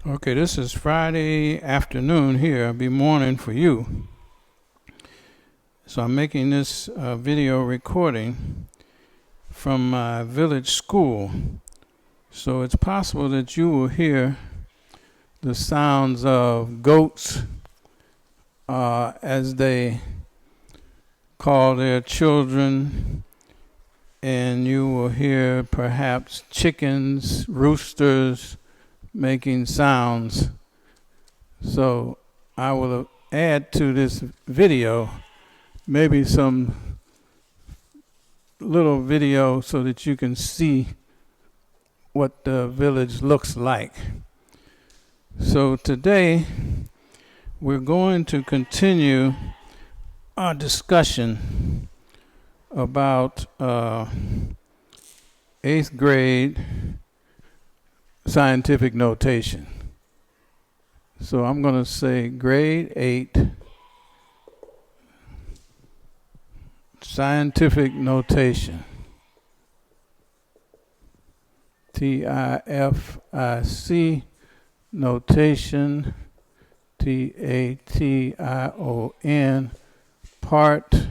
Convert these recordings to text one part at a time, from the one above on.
Okay, this is Friday afternoon here. It'll be morning for you. So I'm making this video recording from my village school. So it's possible that you will hear the sounds of goats as they call their children, and you will hear perhaps chickens, roosters, making sounds. So I will add to this video maybe some little video so that you can see what the village looks like. So today we're going to continue our discussion about 8th grade scientific notation. So I'm going to say grade 8 scientific notation. TIFIC notation, TATION, part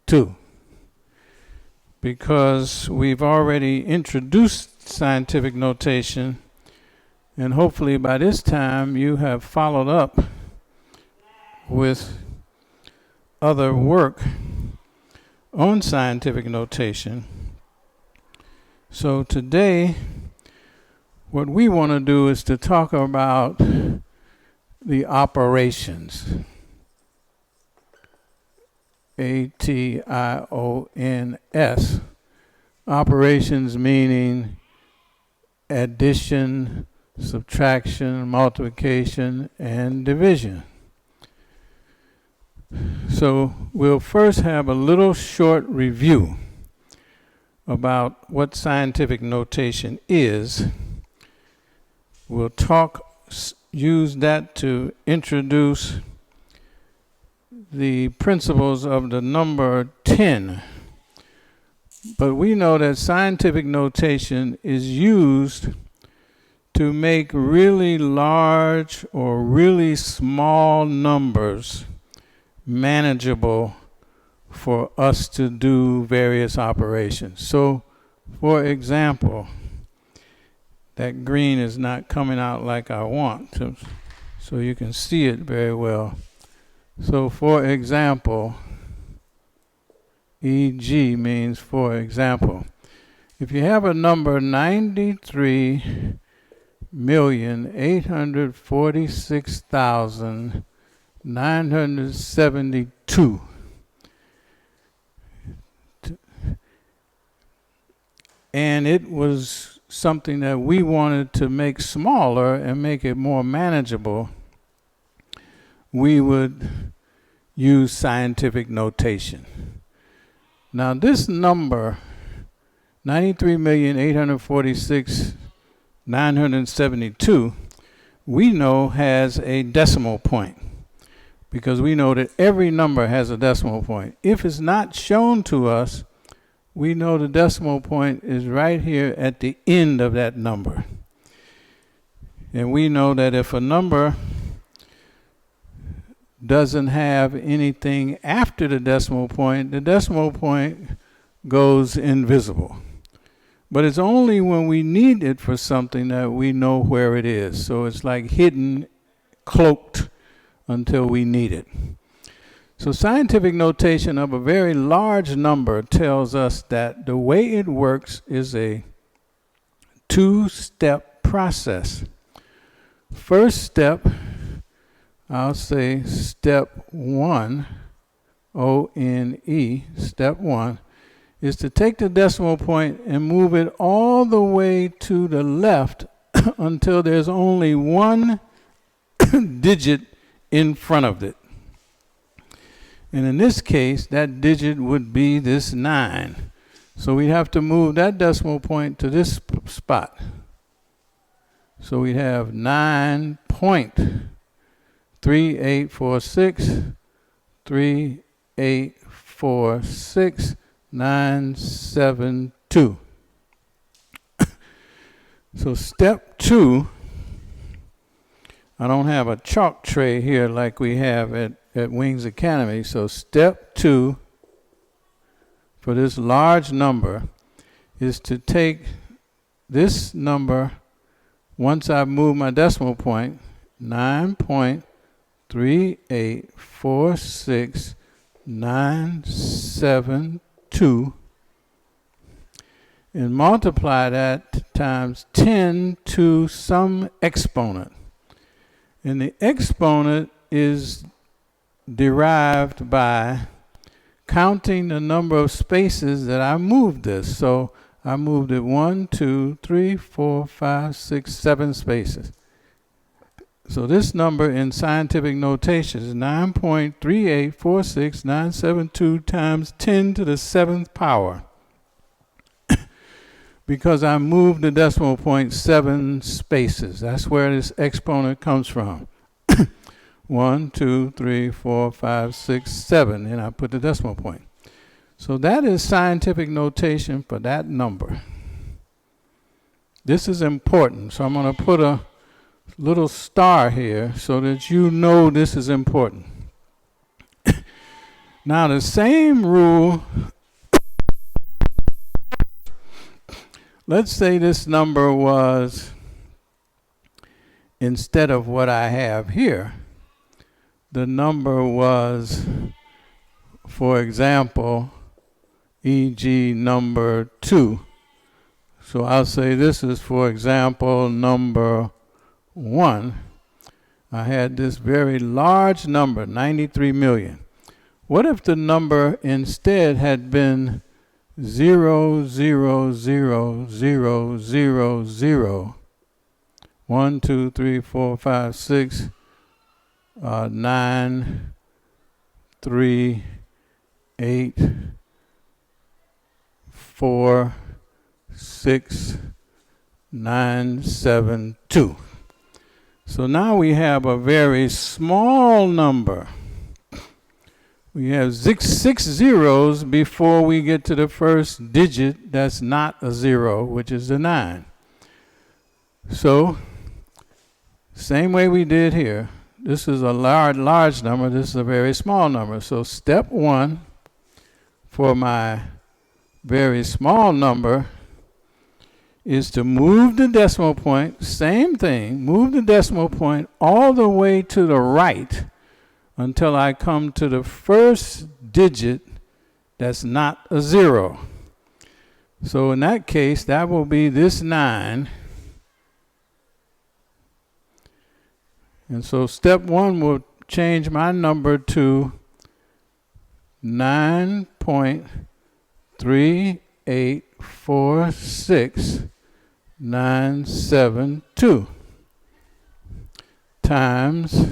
2. Because we've already introduced scientific notation, and hopefully by this time you have followed up with other work on scientific notation. So today what we want to do is to talk about the operations. ATIONS. Operations meaning addition, subtraction, multiplication, and division. So we'll first have a little short review about what scientific notation is. We'll use that to introduce the principles of the number 10. But we know that scientific notation is used to make really large or really small numbers manageable for us to do various operations. So, for example, that green is not coming out like I want to, so you can see it very well. So, for example, EG means for example. If you have a number 93,846,972, and it was something that we wanted to make smaller and make it more manageable, we would use scientific notation. Now this number, 93,846,972, we know has a decimal point, because we know that every number has a decimal point. If it's not shown to us, we know the decimal point is right here at the end of that number. And we know that if a number doesn't have anything after the decimal point goes invisible. But it's only when we need it for something that we know where it is. So it's like hidden, cloaked until we need it. So scientific notation of a very large number tells us that the way it works is a two-step process. First step, I'll say step 1, O-N-E, step 1, is to take the decimal point and move it all the way to the left until there's only one digit in front of it. And in this case, that digit would be this 9. So we have to move that decimal point to this spot. So we have 9.3846, 3846, 972. So step 2, I don't have a chalk tray here like we have at Wings Academy. So step 2 for this large number is to take this number, once I've moved my decimal point, 9.3846972, and multiply that times 10 to some exponent. And the exponent is derived by counting the number of spaces that I moved this. So I moved it 1, 2, 3, 4, 5, 6, 7 spaces. So this number in scientific notation is 9.3846972 times 10 to the 7th power. Because I moved the decimal point 7 spaces. That's where this exponent comes from. 1, 2, 3, 4, 5, 6, 7, and I put the decimal point. So that is scientific notation for that number. This is important, so I'm going to put a little star here so that you know this is important. Now the same rule, let's say this number was, instead of what I have here, the number was, for example, e.g. number 2. So I'll say this is, for example, number 1. I had this very large number, 93 million. What if the number instead had been 0, 0, 0, 0, 0, 0, 1, 2, 3, 4, 5, 6, 9, 3, 8, 4, 6, 9, 7, 2. So now we have a very small number. We have six zeros before we get to the first digit that's not a 0, which is the 9. So, same way we did here. This is a large number. This is a very small number. So step 1 for my very small number is to move the decimal point, same thing, move the decimal point all the way to the right until I come to the first digit that's not a 0. So in that case, that will be this 9. And so step 1 will change my number to 9.3846972 times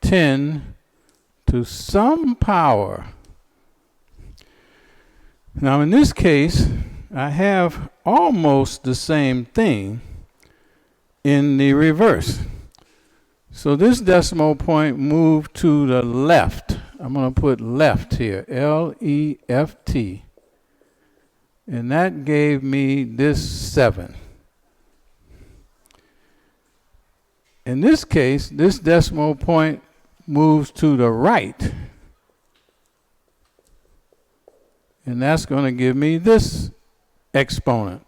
10 to some power. Now in this case, I have almost the same thing in the reverse. So this decimal point moved to the left. I'm going to put left here, L-E-F-T. And that gave me this 7. In this case, this decimal point moves to the right. And that's going to give me this exponent.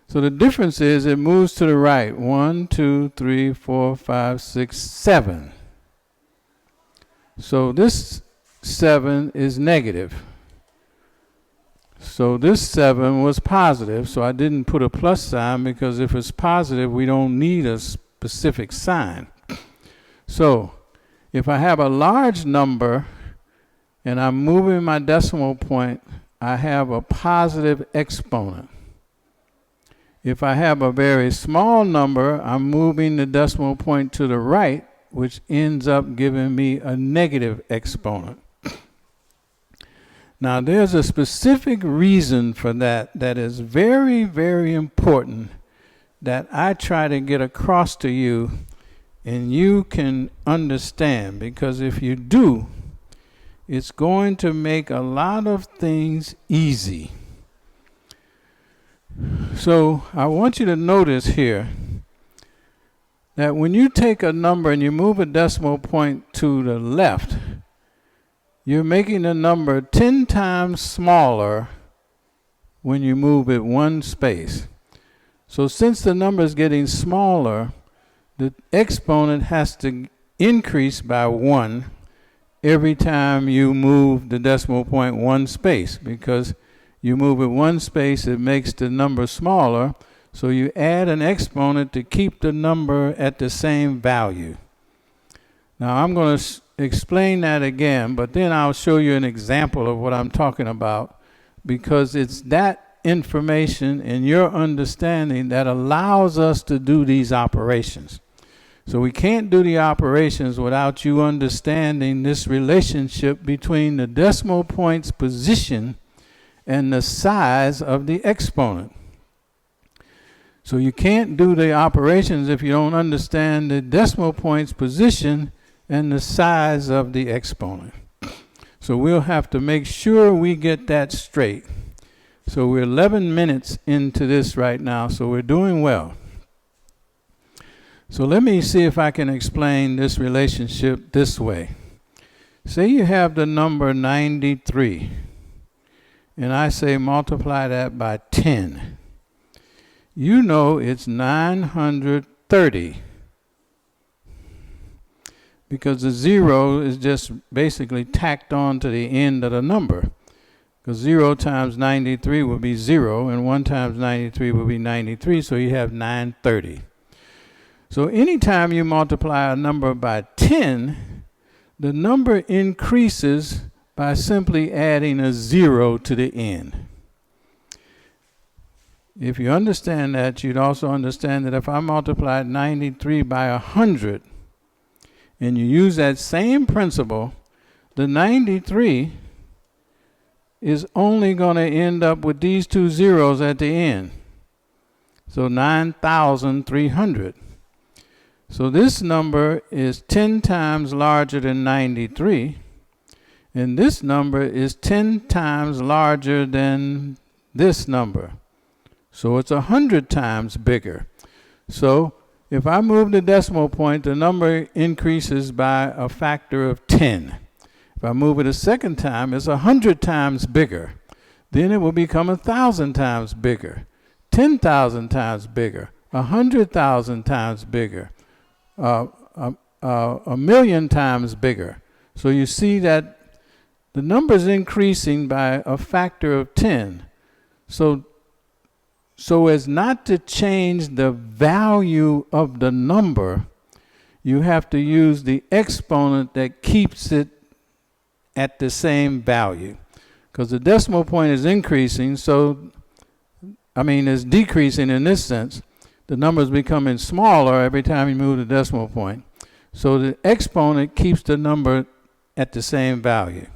So the difference is it moves to the right. 1, 2, 3, 4, 5, 6, 7. So this 7 is negative. So this 7 was positive, so I didn't put a plus sign because if it's positive, we don't need a specific sign. So if I have a large number and I'm moving my decimal point, I have a positive exponent. If I have a very small number, I'm moving the decimal point to the right, which ends up giving me a negative exponent. Now, there's a specific reason for that that is very, very important that I try to get across to you and you can understand, because if you do, it's going to make a lot of things easy. So I want you to notice here that when you take a number and you move a decimal point to the left, you're making the number 10 times smaller when you move it one space. So since the number is getting smaller, the exponent has to increase by 1 every time you move the decimal point one space, because you move it one space, it makes the number smaller. So you add an exponent to keep the number at the same value. Now I'm going to explain that again, but then I'll show you an example of what I'm talking about, because it's that information and your understanding that allows us to do these operations. So we can't do the operations without you understanding this relationship between the decimal point's position and the size of the exponent. So you can't do the operations if you don't understand the decimal point's position and the size of the exponent. So we'll have to make sure we get that straight. So we're 11 minutes into this right now, so we're doing well. So let me see if I can explain this relationship this way. Say you have the number 93, and I say multiply that by 10. You know it's 930, because the 0 is just basically tacked on to the end of the number. Because 0 times 93 would be 0, and 1 times 93 would be 93, so you have 930. So anytime you multiply a number by 10, the number increases by simply adding a 0 to the end. If you understand that, you'd also understand that if I multiplied 93 by 100, and you use that same principle, the 93 is only going to end up with these two zeros at the end. So 9,300. So this number is 10 times larger than 93, and this number is 10 times larger than this number. So it's 100 times bigger. So if I move the decimal point, the number increases by a factor of 10. If I move it a second time, it's 100 times bigger. Then it will become 1,000 times bigger, 10,000 times bigger, 100,000 times bigger, 1,000,000 times bigger. So you see that the number is increasing by a factor of 10. So as not to change the value of the number, you have to use the exponent that keeps it at the same value. Because the decimal point is increasing, it's decreasing in this sense. The number is becoming smaller every time you move the decimal point. So the exponent keeps the number at the same value.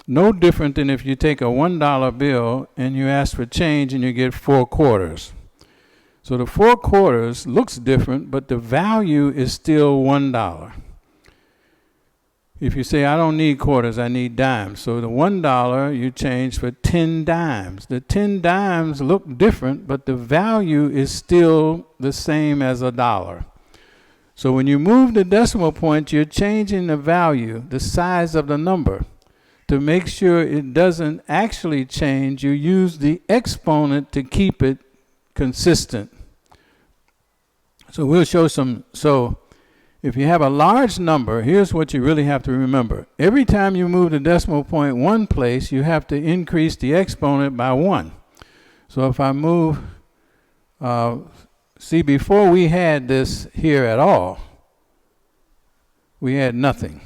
No different than if you take a $1 bill and you ask for change and you get 4 quarters. So the 4 quarters looks different, but the value is still $1. If you say, I don't need quarters, I need dimes. So the $1 you change for 10 dimes. The 10 dimes look different, but the value is still the same as $1. So when you move the decimal point, you're changing the value, the size of the number. To make sure it doesn't actually change, you use the exponent to keep it consistent. So we'll show some. So if you have a large number, here's what you really have to remember. Every time you move the decimal point one place, you have to increase the exponent by 1. So if I move, see, before we had this here at all, we had nothing.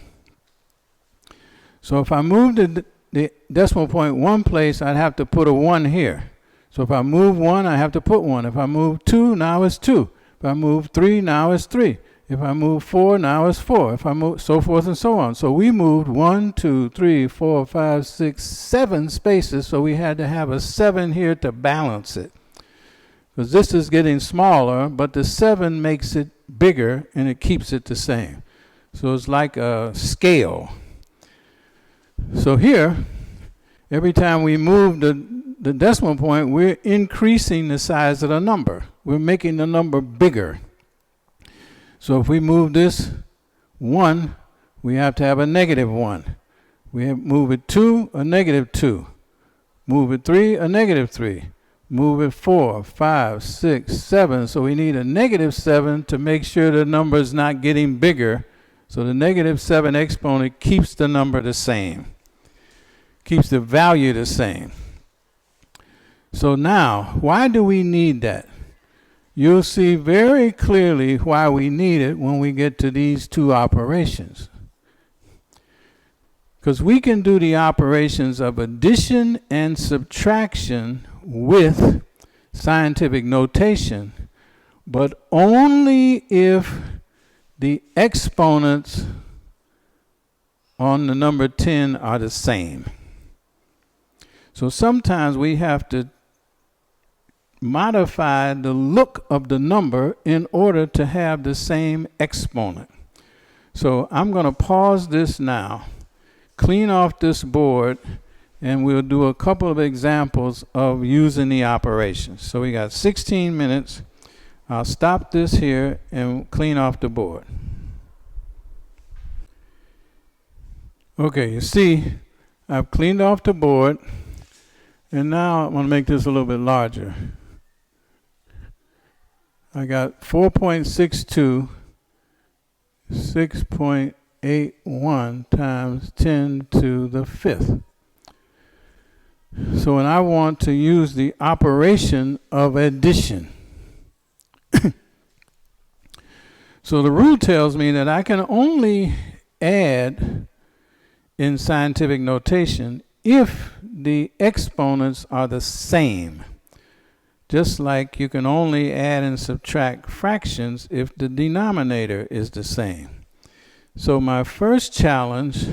So if I moved the decimal point one place, I'd have to put a 1 here. So if I move 1, I have to put 1. If I move 2, now it's 2. If I move 3, now it's 3. If I move 4, now it's 4. If I move so forth and so on. So we moved 1, 2, 3, 4, 5, 6, 7 spaces. So we had to have a 7 here to balance it. Because this is getting smaller, but the 7 makes it bigger and it keeps it the same. So it's like a scale. So here, every time we move the the decimal point, we're increasing the size of the number. We're making the number bigger. So if we move this 1, we have to have a negative 1. Move it 2, a negative 2. Move it 3, a negative 3. Move it 4, 5, 6, 7. So we need a negative 7 to make sure the number is not getting bigger. So the negative 7 exponent keeps the number the same, keeps the value the same. So now, why do we need that? You'll see very clearly why we need it when we get to these two operations. Because we can do the operations of addition and subtraction with scientific notation, but only if the exponents on the number 10 are the same. So sometimes we have to modify the look of the number in order to have the same exponent. So I'm going to pause this now, clean off this board, and we'll do a couple of examples of using the operations. So we got 16 minutes. I'll stop this here and clean off the board. Okay, you see, I've cleaned off the board, and now I'm going to make this a little bit larger. I got 4.62, 6.81 times 10 to the 5th. So when I want to use the operation of addition, so the rule tells me that I can only add in scientific notation if the exponents are the same. Just like you can only add and subtract fractions if the denominator is the same. So my first challenge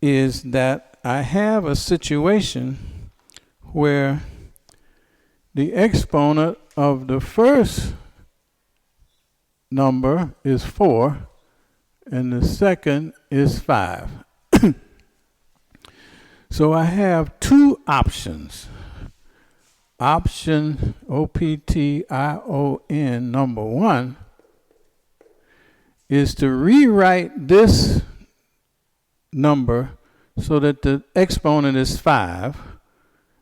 is that I have a situation where the exponent of the first number is 4 and the second is 5. So I have two options. Option OPTION number 1 is to rewrite this number so that the exponent is 5,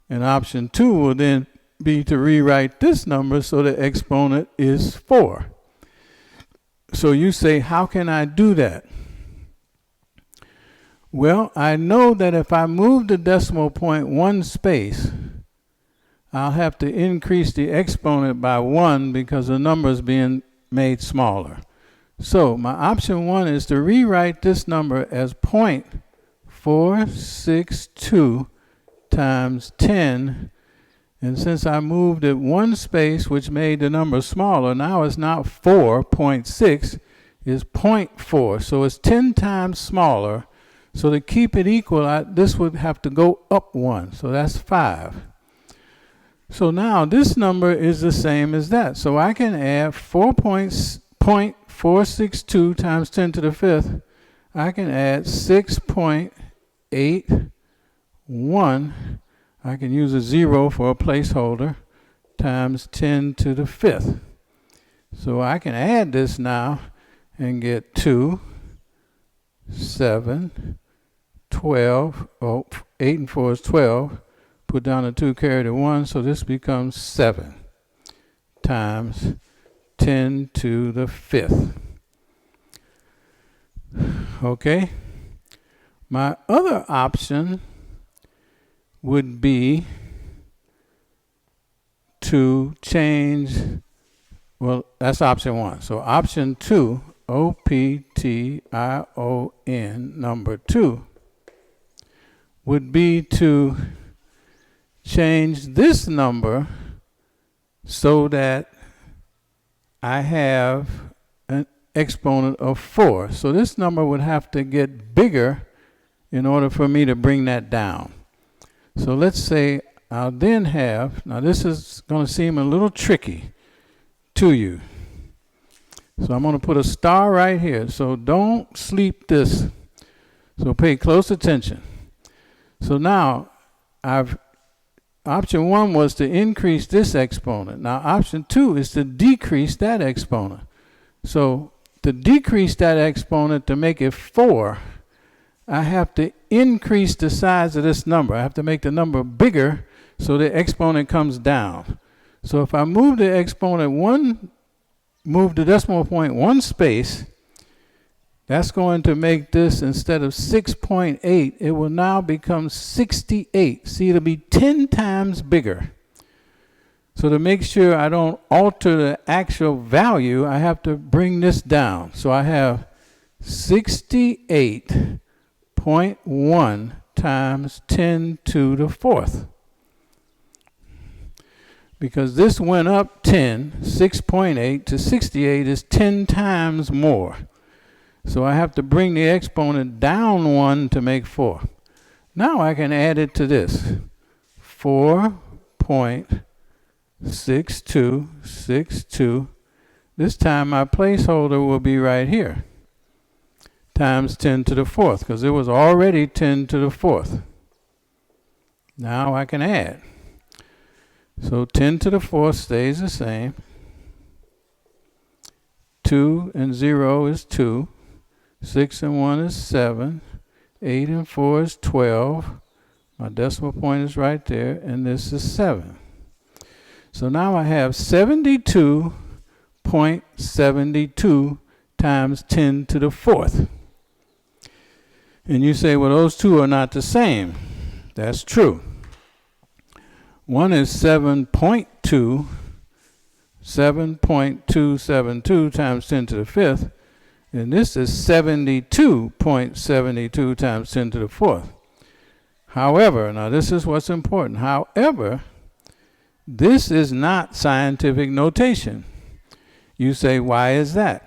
and option 2 will then be to rewrite this number so the exponent is 4. So you say, how can I do that? Well, I know that if I move the decimal point 1 space, I'll have to increase the exponent by 1 because the number is being made smaller. So my option 1 is to rewrite this number as 0.462 times 10. And since I moved it 1 space, which made the number smaller, now it's not 4.6, it's 0.4. So it's 10 times smaller. So to keep it equal, this would have to go up 1. So that's 5. So now this number is the same as that. So I can add 4.462 times 10 to the 5th. I can add 6.81. I can use a 0 for a placeholder times 10 to the 5th. So I can add this now and get 2, 7, 12. 8 and 4 is 12. Put down a 2, carry the 1, so this becomes 7 times 10 to the 5th. Okay? My other option would be to change, well, that's option 1. So option 2, OPTION number 2, would be to change this number so that I have an exponent of 4. So this number would have to get bigger in order for me to bring that down. So let's say I'll then have, now this is going to seem a little tricky to you. So I'm going to put a star right here. So don't sleep this. So pay close attention. So now I've option 1 was to increase this exponent. Now option 2 is to decrease that exponent. So to decrease that exponent to make it 4, I have to increase the size of this number. I have to make the number bigger so the exponent comes down. So if I move the exponent move the decimal point 1 space, that's going to make this, instead of 6.8, it will now become 68. See, it'll be 10 times bigger. So to make sure I don't alter the actual value, I have to bring this down. So I have 68.1 times 10 to the 4th. Because this went up 10, 6.8 to 68 is 10 times more. So I have to bring the exponent down 1 to make 4. Now I can add it to this. 4.6262. This time my placeholder will be right here. Times 10 to the 4th, because it was already 10 to the 4th. Now I can add. So 10 to the 4th stays the same. 2 and 0 is 2. 6 and 1 is 7. 8 and 4 is 12. My decimal point is right there, and this is 7. So now I have 72.72 times 10 to the 4th. And you say, well, those two are not the same. That's true. One is 7.2, 7.272 times 10 to the 5th. And this is 72.72 times 10 to the 4th. However, now this is what's important. However, this is not scientific notation. You say, why is that?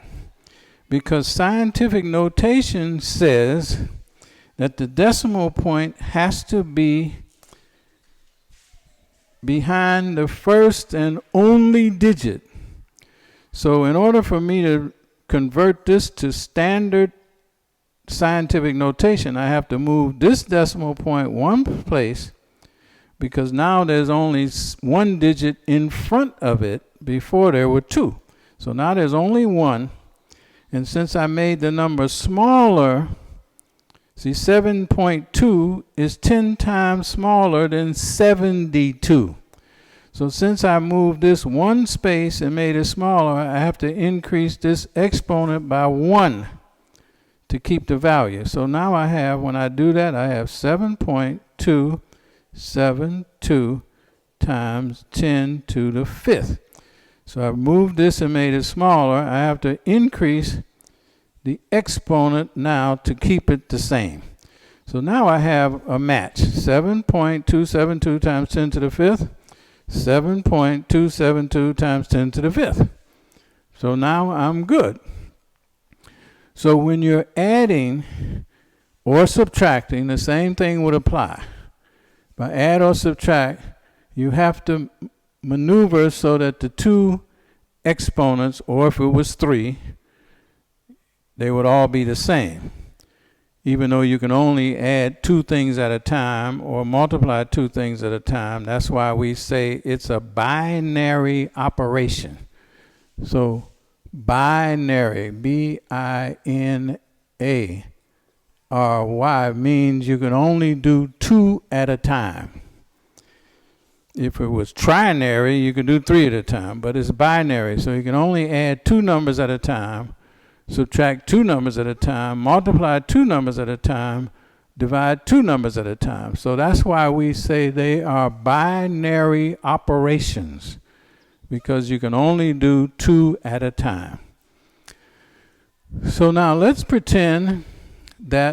Because scientific notation says that the decimal point has to be behind the first and only digit. So in order for me to convert this to standard scientific notation, I have to move this decimal point 1 place, because now there's only 1 digit in front of it. Before there were 2. So now there's only 1. And since I made the number smaller, see, 7.2 is 10 times smaller than 72. So since I moved this 1 space and made it smaller, I have to increase this exponent by 1 to keep the value. So now I have, when I do that, I have 7.272 times 10 to the 5th. So I've moved this and made it smaller. I have to increase the exponent now to keep it the same. So now I have a match. 7.272 times 10 to the 5th. 7.272 times 10 to the 5th. So now I'm good. So when you're adding or subtracting, the same thing would apply. By add or subtract, you have to maneuver so that the two exponents, or if it was 3, they would all be the same. Even though you can only add 2 things at a time or multiply 2 things at a time. That's why we say it's a binary operation. So binary, B-I-N-A-R-Y, means you can only do 2 at a time. If it was trinary, you could do 3 at a time, but it's binary, so you can only add 2 numbers at a time, subtract 2 numbers at a time, multiply 2 numbers at a time, divide 2 numbers at a time. So that's why we say they are binary operations, because you can only do 2 at a time. So now let's pretend that